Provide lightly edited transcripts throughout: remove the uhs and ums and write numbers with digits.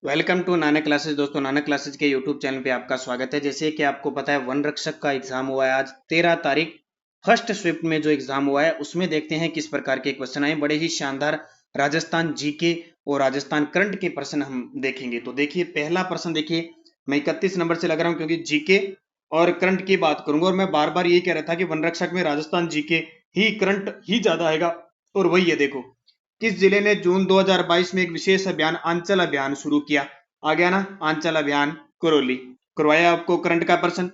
Welcome to Nanak classes. दोस्तों, Nanak classes के YouTube channel पे आपका स्वागत है। जैसे कि आपको पता है, वन रक्षक का एग्जाम हुआ है आज 13 तारीख। फर्स्ट शिफ्ट में जो एग्जाम हुआ है उसमें देखते हैं किस प्रकार के क्वेश्चन आए। बड़े ही शानदार राजस्थान जीके और राजस्थान करंट के प्रश्न हम देखेंगे। तो देखिए, पहला प्रश्न देखिए, मैं 31 नंबर से लग रहा हूँ क्योंकि जीके और करंट की बात करूंगा। और मैं बार बार यही कह रहा था कि वन रक्षक में राजस्थान जीके ही करंट ही ज्यादा आएगा। और वही है, देखो किस जिले ने जून 2022 में एक विशेष अभियान आंचल अभियान शुरू किया। आ गया ना, आंचल अभियान करौली। करवाया आपको करंट का प्रश्न।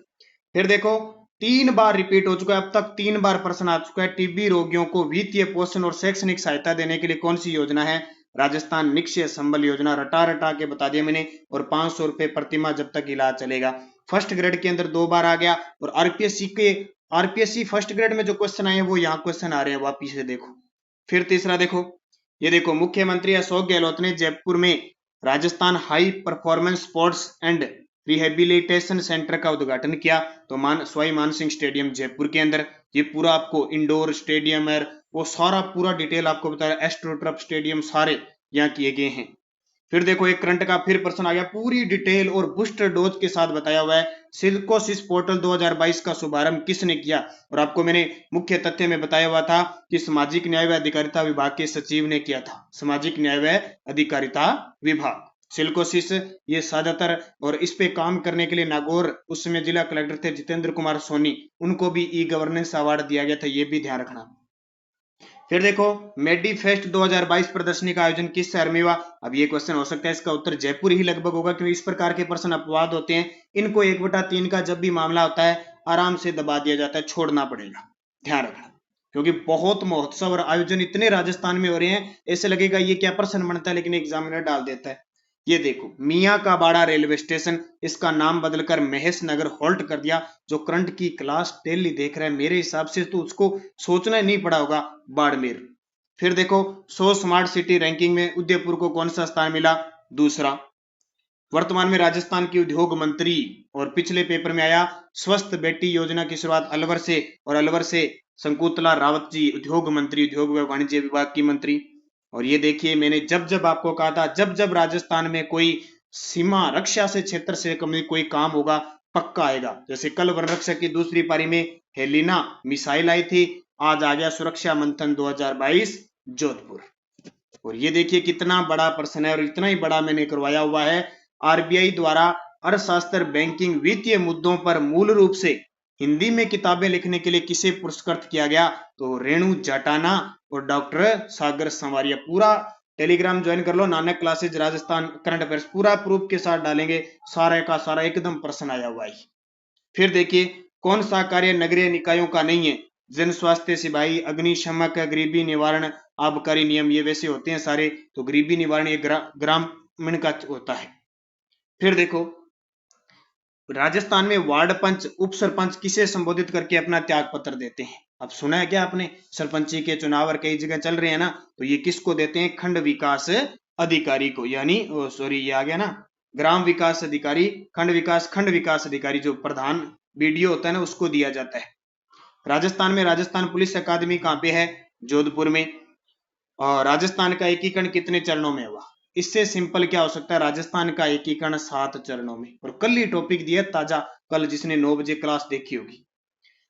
फिर देखो, 3 बार रिपीट हो चुका है, अब तक 3 बार प्रश्न आ चुका है। टीबी रोगियों को वित्तीय पोषण और शैक्षणिक सहायता देने के लिए कौन सी योजना है? राजस्थान निक्षय संबल योजना। रटा रटा के बता दिया मैंने। और 500 रुपए प्रतिमाह जब तक इलाज चलेगा। फर्स्ट ग्रेड के अंदर 2 बार आ गया। और आरपीएससी फर्स्ट ग्रेड में जो क्वेश्चन आए हैं वो यहाँ क्वेश्चन आ रहे हैं, वापिस से देखो। फिर तीसरा देखो, ये देखो, मुख्यमंत्री अशोक गहलोत ने जयपुर में Rajasthan high performance sports and rehabilitation centre का उद्घाटन किया। तो सवाई मान सिंह स्टेडियम जयपुर के अंदर। ये पूरा आपको इंडोर स्टेडियम है, वो सारा पूरा डिटेल आपको बताया। एस्ट्रोटर्फ स्टेडियम सारे यहाँ किए गए हैं। फिर देखो, एक करंट का फिर प्रश्न आ गया, पूरी डिटेल और बूस्टर डोज के साथ बताया हुआ है। सिल्कोसिस पोर्टल 2022 का शुभारंभ किसने किया? और आपको मैंने मुख्य तथ्य में बताया हुआ था कि सामाजिक न्याय व अधिकारिता विभाग के सचिव ने किया था। सामाजिक न्याय व अधिकारिता विभाग सिल्कोसिस, ये ज्यादातर। और इस पे काम करने के लिए नागौर उस समय जिला कलेक्टर थे जितेंद्र कुमार सोनी, उनको भी ई गवर्नेंस अवार्ड दिया गया था, ये भी ध्यान रखना। फिर देखो, मेडीफेस्ट 2022 प्रदर्शनी का आयोजन किस शहर में हुआ? अब ये क्वेश्चन हो सकता है इसका उत्तर जयपुर ही लगभग होगा, क्योंकि इस प्रकार के प्रश्न अपवाद होते हैं। इनको 1/3 का जब भी मामला होता है आराम से दबा दिया जाता है, छोड़ना पड़ेगा, ध्यान रखना। क्योंकि बहुत महोत्सव और आयोजन इतने राजस्थान में हो रहे हैं, ऐसे लगेगा ये क्या प्रश्न बनता है, लेकिन एग्जामिनर डाल देता है। ये देखो, मियाँ का बाड़ा रेलवे स्टेशन, इसका नाम बदलकर महेश नगर होल्ट कर दिया। जो करंट की क्लास डेली देख रहा है, मेरे हिसाब से तो उसको सोचना ही नहीं पड़ा होगा, बाड़मेर। फिर देखो, 100 स्मार्ट सिटी रैंकिंग में उदयपुर को कौन सा स्थान मिला? दूसरा। वर्तमान में राजस्थान की उद्योग मंत्री, और पिछले पेपर में आया स्वस्थ बेटी योजना की शुरुआत अलवर से, और अलवर से शंकुतला रावत जी उद्योग मंत्री, उद्योग व वाणिज्य विभाग की मंत्री। और ये देखिए, मैंने जब जब आपको कहा था, जब जब राजस्थान में कोई सीमा रक्षा से क्षेत्र से कोई काम होगा पक्का आएगा। जैसे कल वन रक्षक की दूसरी पारी में हेलिना मिसाइल आई थी, आज आ गया सुरक्षा मंथन 2022 जोधपुर। और ये देखिए कितना बड़ा प्रश्न है, और इतना ही बड़ा मैंने करवाया हुआ है। आरबीआई द्वारा अर्थशास्त्र, बैंकिंग, वित्तीय मुद्दों पर मूल रूप से हिंदी में किताबें लिखने के लिए किसे पुरस्कृत किया गया? तो रेणु जाटाना और डॉक्टर सागर संवारिया। पूरा टेलीग्राम ज्वाइन कर लो, Nanak classes Rajasthan current affairs, पूरा प्रूफ के साथ डालेंगे, सारे का सारा एकदम प्रश्न आया हुआ है। फिर देखिए, कौन सा कार्य नगरीय निकायों का नहीं है? जन स्वास्थ्य, सिपाही, अग्निशमक, गरीबी निवारण, आबकारी नियम, ये वैसे होते हैं सारे। तो गरीबी निवारण ये ग्रामीण का होता है। फिर देखो, राजस्थान में वार्ड पंच, उप सरपंच किसे संबोधित करके अपना त्याग पत्र देते हैं? अब सुना है क्या आपने? सरपंची के चुनाव और कई जगह चल रहे हैं ना, तो ये किसको देते हैं? खंड विकास अधिकारी को, यानी सॉरी, ये आ गया ना, ग्राम विकास अधिकारी, खंड विकास अधिकारी, जो प्रधान बीडीओ होता है ना, उसको दिया जाता है। राजस्थान में राजस्थान पुलिस अकादमी कहाँ पे है? जोधपुर में। और राजस्थान का एकीकरण कितने चरणों में हुआ? इससे सिंपल क्या हो सकता है? राजस्थान का एकीकरण 7 चरणों में। और कल ही टॉपिक दिया ताजा, कल जिसने 9 बजे क्लास देखी होगी।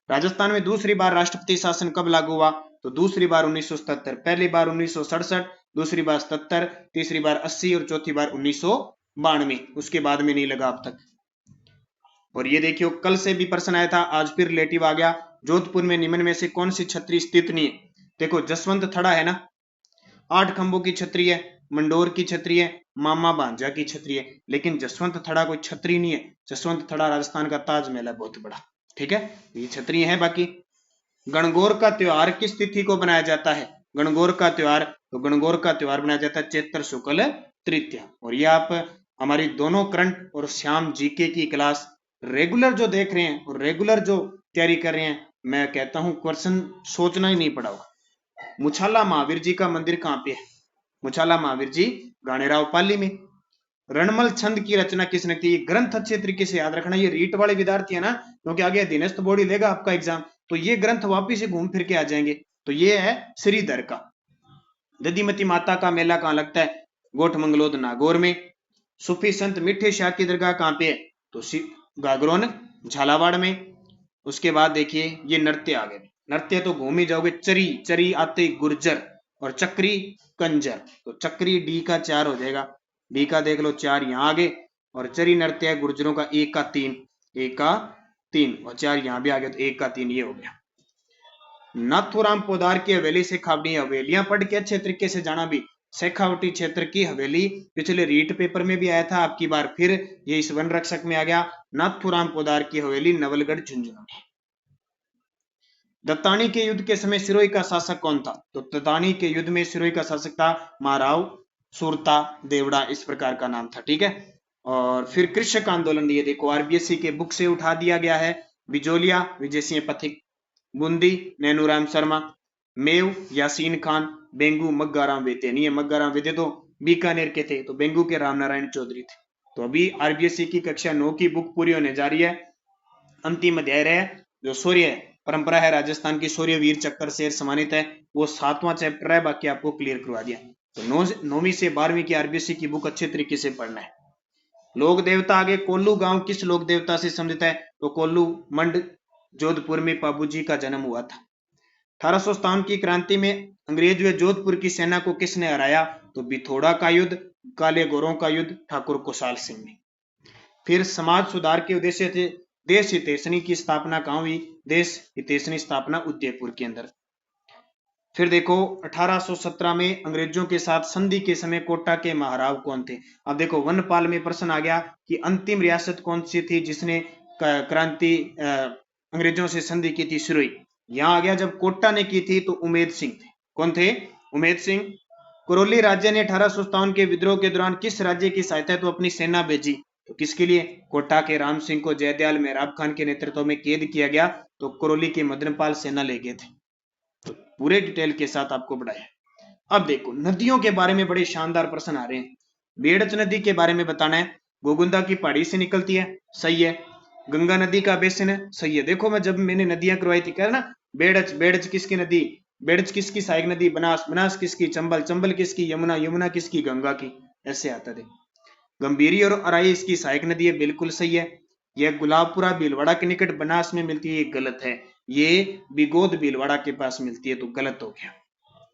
राजस्थान में दूसरी बार राष्ट्रपति शासन कब लागू हुआ? तो दूसरी बार 1977, पहली बार 1967, दूसरी बार 77, तीसरी बार 80 और चौथी बार 1992। उसके बाद में नहीं लगा अब तक। और ये देखियो, कल से भी प्रश्न आया था, आज फिर रिलेटिव आ गया। जोधपुर में निम्न में से कौन सी छतरी स्थित नहीं है? देखो, जसवंत थड़ा है ना, 8 खंभों की छतरी है, मंडोर की छतरी है, मामा भांजा की छतरी है। लेकिन जसवंत थड़ा कोई छतरी नहीं है। जसवंत थड़ा राजस्थान का ताजमहल है, बहुत बड़ा। ठीक है, ये छतरी है। बाकी गणगौर का त्योहार किस तिथि को बनाया जाता है? गणगौर का त्योहार, तो गणगौर का त्योहार बनाया जाता है चैत्र शुक्ल तृतीया। और ये आप हमारी दोनों करंट और श्याम जीके की क्लास रेगुलर जो देख रहे हैं और रेगुलर जो तैयारी कर रहे हैं, मैं कहता हूं क्वेश्चन सोचना ही नहीं पड़ा होगा। मुछाला महावीर जी का मंदिर कहाँ पे है? मुछाला महावीर जी गानेराव पाली में। रणमल छंद की रचना किसने की? ग्रंथ अच्छे तरीके से याद रखना, ये रीट वाले विद्यार्थी है ना, क्योंकि आगे अधीनस्थ बोर्ड लेगा आपका एग्जाम, तो ये ग्रंथ वापिस से घूम फिर के आ जाएंगे। तो ये है श्रीधर का। दधिमती माता का मेला कहाँ लगता है? गोठ मंगलोद नागौर में। सूफी संत मीठे शाह की दरगाह कहाँ पे है? तो गागरोन झालावाड़ में। उसके बाद देखिए ये नृत्य आ गए। नृत्य तो घूम ही जाओगे। चरी, चरी आते गुर्जर, और चक्री कंजर। तो चक्री डी का 4 हो जाएगा, डी का देख लो 4 यहाँ आगे, और चरी नृत्य है गुर्जरों का 1 का 3, 1 का 3, और 4 यहाँ भी आ गया, तो 1 का 3 ये हो गया। नाथूराम पोदार की हवेली शेखावटी, हवेलियां पढ़ के अच्छे तरीके से जाना भी। शेखावटी क्षेत्र की हवेली पिछले रीट पेपर में भी आया था, आपकी बार फिर ये इस वन रक्षक में आ गया। नाथूराम पोदार की हवेली नवलगढ़ झुंझुनू में। दत्तानी के युद्ध के समय सिरोही का शासक कौन था? तो दत्तानी के युद्ध में सिरोही का शासक था महाराव सुरता देवड़ा, इस प्रकार का नाम था। ठीक है। और फिर कृषक आंदोलन, ये देखो आरबीएससी के बुक से उठा दिया गया है। बिजोलिया विजय सिंह पथिक, बूंदी नैनूराम शर्मा, मेव यासीन खान, बेंगू मग्गाराम वेते। नहीं है, मग्गाराम वेते तो बीकानेर के थे, तो बेंगू के रामनारायण चौधरी थे। तो अभी आरबीएससी की कक्षा 9 की बुक पूरी होने जा रही है। अंतिम अध्याय रहे जो शौर्य परंपरा है, राजस्थान की शौर्य वीर चक्कर से सम्मानित है, वो 7वां चैप्टर है, बाकी आपको क्लियर करवा दिया। तो 9वीं से 12वीं की आरबीएससी की बुक अच्छे तरीके से पढ़ना है। लोक देवता आगे, कोल्लू गांव किस लोक देवता से संबंधित है? तो कोल्लू मंड जोधपुर में पाबूजी का जन्म हुआ था। 1857 की क्रांति में अंग्रेज व जोधपुर की सेना को किसने हराया? तो बिथोड़ा का युद्ध, काले गोरों का युद्ध, ठाकुर कुशाल सिंह ने। फिर समाज सुधार के उद्देश्य से देश हितैषणी की स्थापना कहाँ हुई? देश हितैषणी स्थापना उदयपुर के अंदर। फिर देखो 1817 में अंग्रेजों के साथ संधि के समय कोटा के महाराव कौन थे? अब देखो वनपाल में प्रश्न आ गया कि अंतिम रियासत कौन सी थी जिसने क्रांति अंग्रेजों से संधि की थी? सिरोही। यहां आ गया जब कोटा ने की थी तो उमेद सिंह थे। कौन थे? उमेद सिंह। करौली राज्य ने 1857 के विद्रोह के दौरान किस राज्य की सहायता तो अपनी सेना भेजी? तो किसके लिए? कोटा के राम सिंह को जयदयाल मेहराब खान के नेतृत्व में कैद किया गया, तो करौली के मदनपाल सेना ले गए थे। तो पूरे डिटेल के साथ आपको बढ़ाया। अब देखो नदियों के बारे में बड़े शानदार प्रश्न आ रहे हैं। बेड़च नदी के बारे में बताना है। गोगुंदा की पहाड़ी से निकलती है, सही है। गंगा नदी का बेसिन है, सही है। देखो मैं जब मैंने नदियां करवाई थी, कह ना बेड़च, बेड़च किसकी नदी? बेड़च किसकी सहायक नदी? बनास, बनास किसकी? चंबल, चंबल किसकी? यमुना, यमुना किसकी? गंगा की। ऐसे आता थे। गंभीरी और अराई इसकी सहायक नदी है, बिल्कुल सही है। यह गुलाबपुरा भीलवाड़ा के निकट बनास में मिलती है, ये गलत है। ये बिगोद भीलवाड़ा के पास मिलती है, तो गलत हो गया।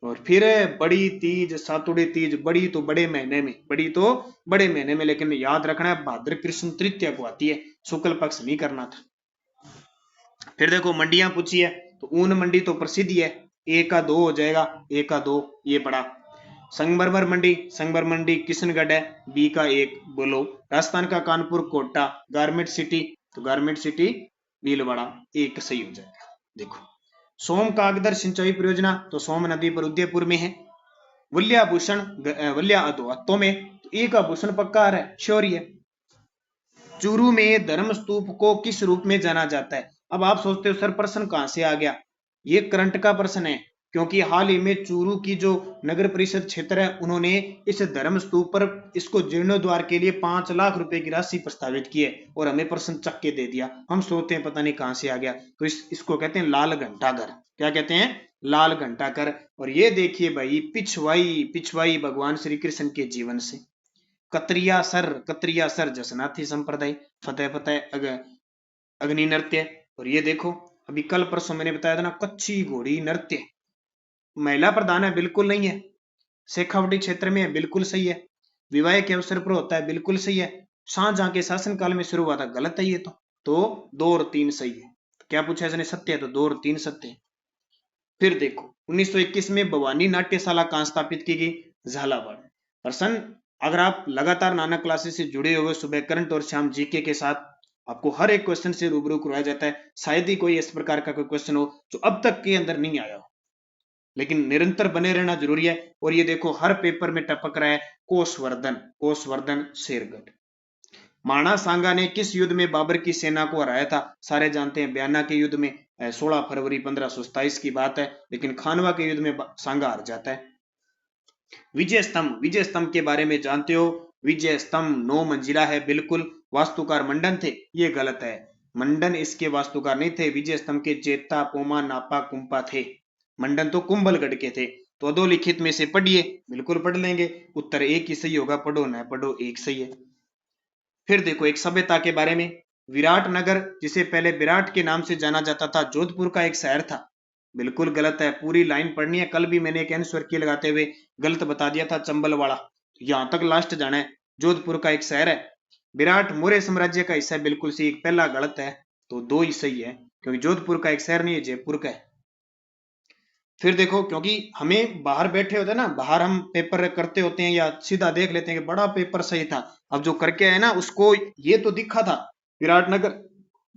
और फिर बड़ी तीज, सातुड़ी तीज, बड़ी तो बड़े महीने में, बड़ी तो बड़े महीने में, लेकिन याद रखना है भाद्र कृष्ण तृतीया को आती है, शुक्ल पक्ष नहीं करना था। फिर देखो मंडियां पूछी है, तो ऊन मंडी तो प्रसिद्ध ही है, 1 का 2 हो जाएगा, 1 का 2 ये पड़ा। संगमरमर मंडी, संगमरमर मंडी किशनगढ़ है, बी का 1 बोलो। राजस्थान का कानपुर कोटा। गारमेंट सिटी, तो गारमेंट सिटी भीलवाड़ा, 1 सही हो जाएगा। देखो सोम कागदर सिंचाई परियोजना, तो सोम नदी पर उदयपुर में है। वल्याभूषण, वल्या अधो में, तो 1 का भूषण पक्का है, शौर्य। चूरू में धर्म स्तूप को किस रूप में जाना जाता है? अब आप सोचते हो सर प्रश्न कहां से आ गया? ये करंट का प्रश्न है, क्योंकि हाल ही में चूरू की जो नगर परिषद क्षेत्र है, उन्होंने इस धर्म स्तूप पर इसको जीर्णोद्वार के लिए 5 लाख रुपए की राशि प्रस्तावित की है, और हमें प्रश्न चक के दे दिया। हम सोचते हैं पता नहीं कहां से आ गया। तो इसको कहते हैं लाल घंटाघर। क्या कहते हैं? लाल घंटाघर। और ये देखिए भाई पिछवाई, पिछवाई भगवान श्री कृष्ण के जीवन से। कतरिया सर, कतरिया सर जसनाथी संप्रदाय, फतेह फतेह अग्नि नृत्य। और ये देखो अभी कल परसों मैंने बताया था ना, कच्ची घोड़ी नृत्य, महिला प्रधान है, बिल्कुल नहीं है। शेखावटी क्षेत्र में है, बिल्कुल सही है। विवाह के अवसर पर होता है, बिल्कुल सही है। शाहजहां के शासनकाल में शुरू हुआ था, गलत है ये तो 2 और 3 सही है। क्या पूछा इसने? सत्य है, तो 2 और 3 सत्य है। फिर देखो 1921 में भवानी नाट्यशाला कहां स्थापित की गई? झालावाड़। प्रश्न अगर आप लगातार नानक क्लासेस से जुड़े हुए, सुबह करंट और शाम जीके के साथ आपको हर एक क्वेश्चन से रूबरू करवाया जाता है। शायद ही कोई इस प्रकार का कोई क्वेश्चन हो जो अब तक के अंदर नहीं आया हो, लेकिन निरंतर बने रहना जरूरी है। और ये देखो हर पेपर में टपक रहा है कोसवर्धन, कोसवर्धन शेरगढ़। माणा सांगा ने किस युद्ध में बाबर की सेना को हराया था? सारे जानते हैं बयाना के युद्ध में, 16 फरवरी 1527 की बात है, लेकिन खानवा के युद्ध में सांगा हार जाता है। विजय स्तंभ, विजय स्तंभ के बारे में जानते हो? विजय स्तंभ 9 मंजिला है, बिल्कुल। वास्तुकार मंडन थे, ये गलत है। मंडन इसके वास्तुकार नहीं थे। विजय स्तंभ के चेता, पोमा, नापा, कुंपा थे। मंडन तो कुंभलगढ़ के थे। तो अधोलिखित में से पढ़िए, बिल्कुल पढ़ लेंगे। उत्तर 1 ही सही होगा, पढ़ो ना पढ़ो 1 सही है। फिर देखो एक सभ्यता के बारे में, विराट नगर जिसे पहले विराट के नाम से जाना जाता था, जोधपुर का एक शहर था। बिल्कुल गलत है, पूरी लाइन पढ़नी है। कल भी मैंने एक आंसर की लगाते हुए गलत बता दिया था, चंबल वाला। यहां तक लास्ट जाना है। जोधपुर का एक शहर है। विराट मौर्य साम्राज्य का हिस्सा है, बिल्कुल सही। पहला गलत है तो दो ही सही है, क्योंकि जोधपुर का एक शहर नहीं है, जयपुर का है। फिर देखो, क्योंकि हमें बाहर बैठे होते हैं ना, बाहर हम पेपर करते होते हैं या सीधा देख लेते हैं कि बड़ा पेपर सही था। अब जो करके आए ना, उसको ये तो दिखा था विराटनगर,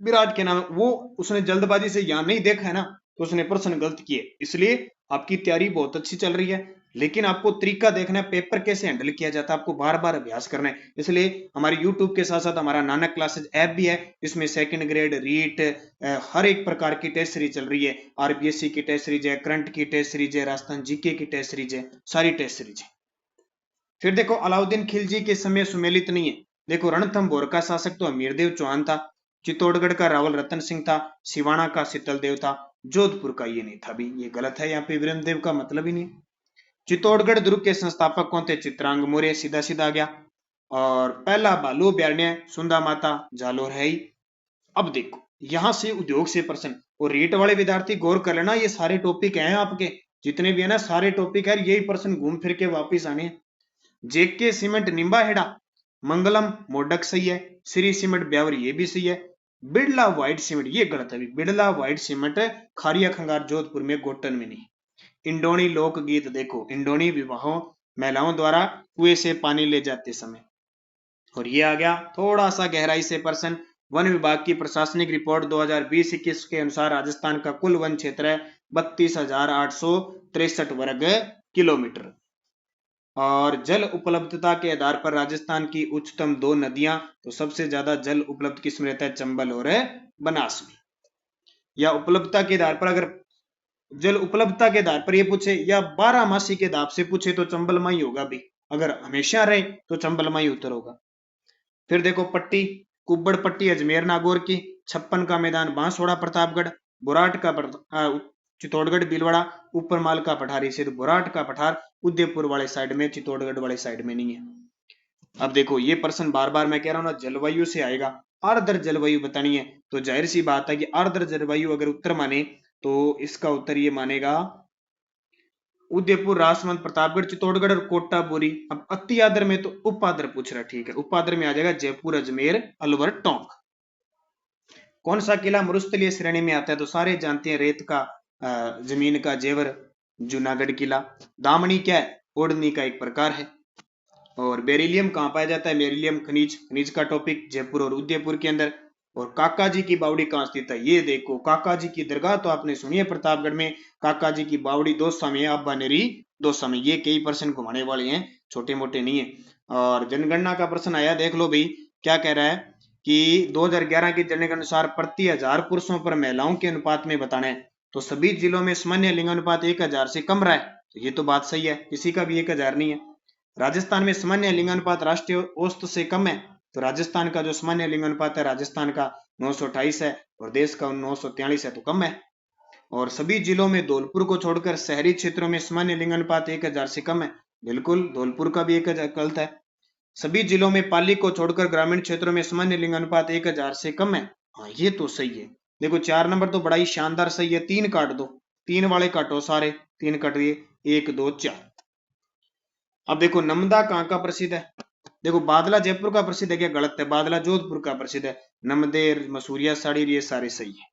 विराट के नाम, वो उसने जल्दबाजी से यहाँ नहीं देखा है ना, तो उसने प्रश्न गलत किए। इसलिए आपकी तैयारी बहुत अच्छी चल रही है, लेकिन आपको तरीका देखना है, पेपर कैसे हैंडल किया जाता है, आपको बार बार अभ्यास करना है। इसलिए हमारे यूट्यूब के साथ साथ हमारा नानक क्लासेज ऐप भी है, इसमें सेकंड ग्रेड, रीट, हर एक प्रकार की टेस्ट सीरीज चल रही है। आरपीएससी की टेस्ट सीरीज है, करंट की टेस्ट सीरीज है, राजस्थान जीके की टेस्ट सीरीज है, सारी टेस्ट सीरीज है। फिर देखो, अलाउद्दीन खिलजी के समय सुमेलित नहीं है। देखो, रणथंभौर का शासक तो अमीरदेव चौहान था, चित्तौड़गढ़ का रावल रतन सिंह था, सिवाना का शीतल देव था, जोधपुर का ये नहीं था। भी ये गलत है, यहाँ पे वीरेंद्र का मतलब ही नहीं। चित्तौड़गढ़ दुर्ग के संस्थापक कौन थे? चित्रांग मौर्य, सीधा सीधा गया। और पहला बालू अभ्यारण्य सुंदा माता जालोर है ही। अब देखो, यहां से उद्योग से प्रश्न, और रीट वाले विद्यार्थी गौर कर लेना, ये सारे टॉपिक हैं आपके, जितने भी है ना सारे टॉपिक है, यही प्रश्न घूम फिर के वापिस आने हैं। जेके सीमेंट निंबा हेड़ा, मंगलम मोडक सही है, श्री सीमेंट ब्यावर ये भी सही है, बिड़ला व्हाइट सीमेंट ये गलत है। बिड़ला व्हाइट सीमेंट खारिया खंगार जोधपुर में, गोटन में नहीं। इंडोनी लोकगीत देखो, इंडोनी विवाहों, महिलाओं द्वारा कुएं से पानी ले जाते समय। और ये आ गया थोड़ा सा गहराई से प्रश्न, वन विभाग की प्रशासनिक रिपोर्ट 2020-21 के अनुसार राजस्थान का कुल वन क्षेत्र है 32,863 वर्ग किलोमीटर। और जल उपलब्धता के आधार पर राजस्थान की उच्चतम दो नदियां, तो सबसे ज्यादा जल उपलब्ध किसमें रहता है? चंबल और बनास में। या उपलब्धता के आधार पर, अगर जल उपलब्धता के आधार पर ये पूछे या 12 मासी के दाब से पूछे तो चंबल माई होगा भी, अगर हमेशा रहे तो चंबल माई उत्तर होगा। फिर देखो पट्टी, कुब्बड़ पट्टी अजमेर नागौर की, छप्पन का मैदान बांसवाड़ा प्रतापगढ़, बुराट का चित्तौड़गढ़ भीलवाड़ा, ऊपर माल का पठारी सिर्फ बुराट का पठार उदयपुर वाले साइड में, चित्तौड़गढ़ वाले साइड में नहीं है। अब देखो, ये प्रश्न बार बार मैं कह रहा हूं ना, जलवायु से आएगा। आर्द्र जलवायु बतानी है, तो जाहिर सी बात है कि आर्द्र जलवायु अगर उत्तर माने तो इसका उत्तर ये मानेगा उदयपुर, राजसमंद, प्रतापगढ़, चित्तौड़गढ़ और कोटा बोरी। अब अति आदर में तो उपाद्र पूछ रहा है, ठीक है, उपाद्र में आ जाएगा जयपुर, अजमेर, अलवर, टोंक। कौन सा किला मरुस्थलीय श्रेणी में आता है? तो सारे जानते हैं, रेत का जमीन का जेवर, जूनागढ़ किला। दामनी क्या है? ओढ़नी का एक प्रकार है। और बेरिलियम कहाँ पाया जाता है? बेरिलियम खनिज, खनिज का टॉपिक जयपुर और उदयपुर के अंदर। और काका जी की बावड़ी कहाँ स्थित है? ये देखो, काका जी की दरगाह तो आपने सुनी है प्रतापगढ़ में, काका जी की बावड़ी दौसा में, अब्बा नेरी दौसा में। ये कई प्रश्न घुमाने वाले हैं, छोटे मोटे नहीं है। और जनगणना का प्रश्न आया, देख लो भाई, क्या कह रहा है कि 2011 की जनगणना के अनुसार प्रति 1000 पुरुषों पर महिलाओं के अनुपात में बताना है, तो सभी जिलों में सामान्य लिंग अनुपात 1000 से कम रहा है। तो ये तो बात सही है, किसी का भी 1000 नहीं है। राजस्थान में सामान्य लिंग अनुपात राष्ट्रीय औसत से कम है, तो राजस्थान का जो सामान्य लिंग अनुपात है, राजस्थान का 928 है और देश का 943 है, तो कम है। और सभी जिलों में धौलपुर को छोड़कर शहरी क्षेत्रों में सामान्य लिंग अनुपात 1000 से कम है। बिल्कुल, धौलपुर का भी 1000 गलत है। सभी जिलों में पाली को छोड़कर ग्रामीण क्षेत्रों में सामान्य लिंग अनुपात 1000 से कम है। हाँ, ये तो सही है। देखो, 4 नंबर तो बड़ा ही शानदार सही है। 3 काट दो, 3 वाले काटो सारे, 3 कट दिए, 1 2 4। अब देखो, नमदा कहाँ का प्रसिद्ध है? देखो, बादला जयपुर का प्रसिद्ध है क्या? गलत है, बादला जोधपुर का प्रसिद्ध है। नमदेर, मसूरिया साड़ी, ये सारे सही है,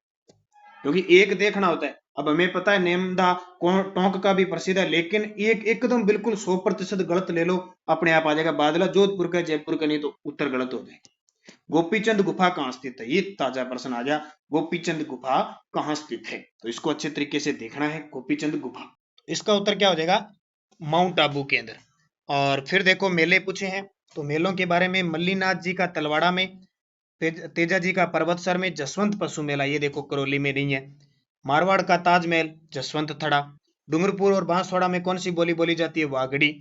क्योंकि एक देखना होता है। अब हमें पता है नेमदा टोंक का भी प्रसिद्ध है, लेकिन एक एकदम बिल्कुल 100% गलत ले लो, अपने आप आ जाएगा बादला जोधपुर का, जयपुर का नहीं, तो उत्तर गलत हो जाएगा। गोपीचंद गुफा कहाँ स्थित है? ये ताजा प्रश्न आ गया, गोपीचंद गुफा कहाँ स्थित है, तो इसको अच्छे तरीके से देखना है। गोपीचंद गुफा, इसका उत्तर क्या हो जाएगा? माउंट आबू के अंदर। और फिर देखो, मेले पूछे हैं, तो मेलों के बारे में, मल्लीनाथ जी का तलवाड़ा में, तेजा जी का पर्वतसर में, जसवंत पशु मेला ये देखो करौली में नहीं है, मारवाड़ का ताजमहल जसवंत थड़ा, डूंगरपुर और बांसवाड़ा में कौन सी बोली बोली जाती है? वागड़ी।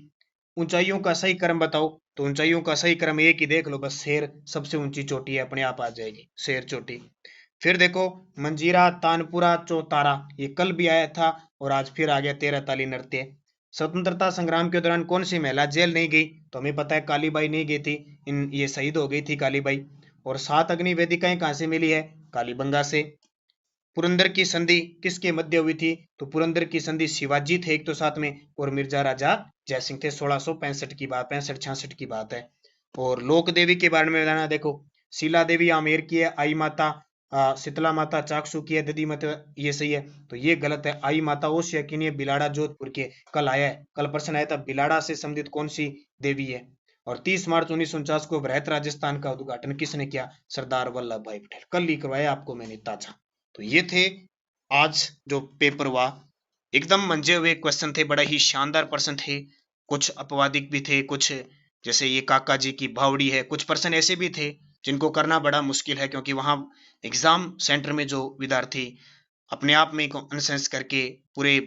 ऊंचाइयों का सही क्रम बताओ, तो ऊंचाइयों का सही क्रम एक ही देख लो बस, शेर सबसे ऊंची चोटी है, अपने आप आ जाएगी शेर चोटी। फिर देखो, मंजीरा, तानपुरा, चौतारा, ये कल भी आया था और आज फिर आ गया 13 ताली नृत्य। स्वतंत्रता संग्राम के दौरान कौन सी महिला जेल नहीं गई? तो हमें पता है कालीबाई नहीं गई थी, ये शहीद हो गई थी कालीबाई। और 7 अग्नि वेदिकाएं कहां से मिली है? कालीबंगा से। पुरंदर की संधि किसके मध्य हुई थी? तो पुरंदर की संधि शिवाजी थे एक तो साथ में, और मिर्जा राजा जयसिंह थे। 1665 की बात, 65-66 की बात है। और लोक देवी के बारे में बताना, देखो शीला देवी आमेर की है, आई माता शीतला माता चाकसू की है, ददी माता ये सही है। तो ये गलत है, आई माता वो शकीनी है बिलाड़ा जोधपुर के। कल आया है, कल प्रश्न आया था, बिलाड़ा से संबंधित कौन सी देवी है? और 30 मार्च 1949 को वृहत राजस्थान का उद्घाटन किसने किया? सरदार वल्लभ भाई पटेल। कल ही करवाया आपको मैंने ताजा। तो ये थे आज जो पेपर हुआ, एकदम मंजे हुए क्वेश्चन थे, बड़ा ही शानदार प्रश्न थे। कुछ अपवादिक भी थे, कुछ जैसे ये काका जी की भावड़ी है, कुछ प्रश्न ऐसे भी थे जिनको करना बड़ा मुश्किल है, क्योंकि वहां एग्जाम सेंटर में जो विद्यार्थी अपने आप में अनसेंस करके पूरे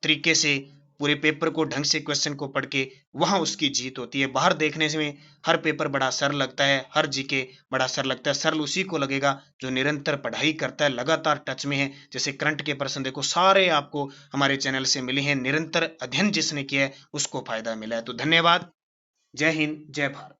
तरीके से पूरे पेपर को ढंग से क्वेश्चन को पढ़ के, वहां उसकी जीत होती है। बाहर देखने में हर पेपर बड़ा सरल लगता है, हर जीके बड़ा सरल लगता है। सरल उसी को लगेगा जो निरंतर पढ़ाई करता है, लगातार टच में है। जैसे करंट के प्रश्न देखो, सारे आपको हमारे चैनल से मिले हैं। निरंतर अध्ययन जिसने किया है उसको फायदा मिला है। तो धन्यवाद। जय हिंद, जय भारत।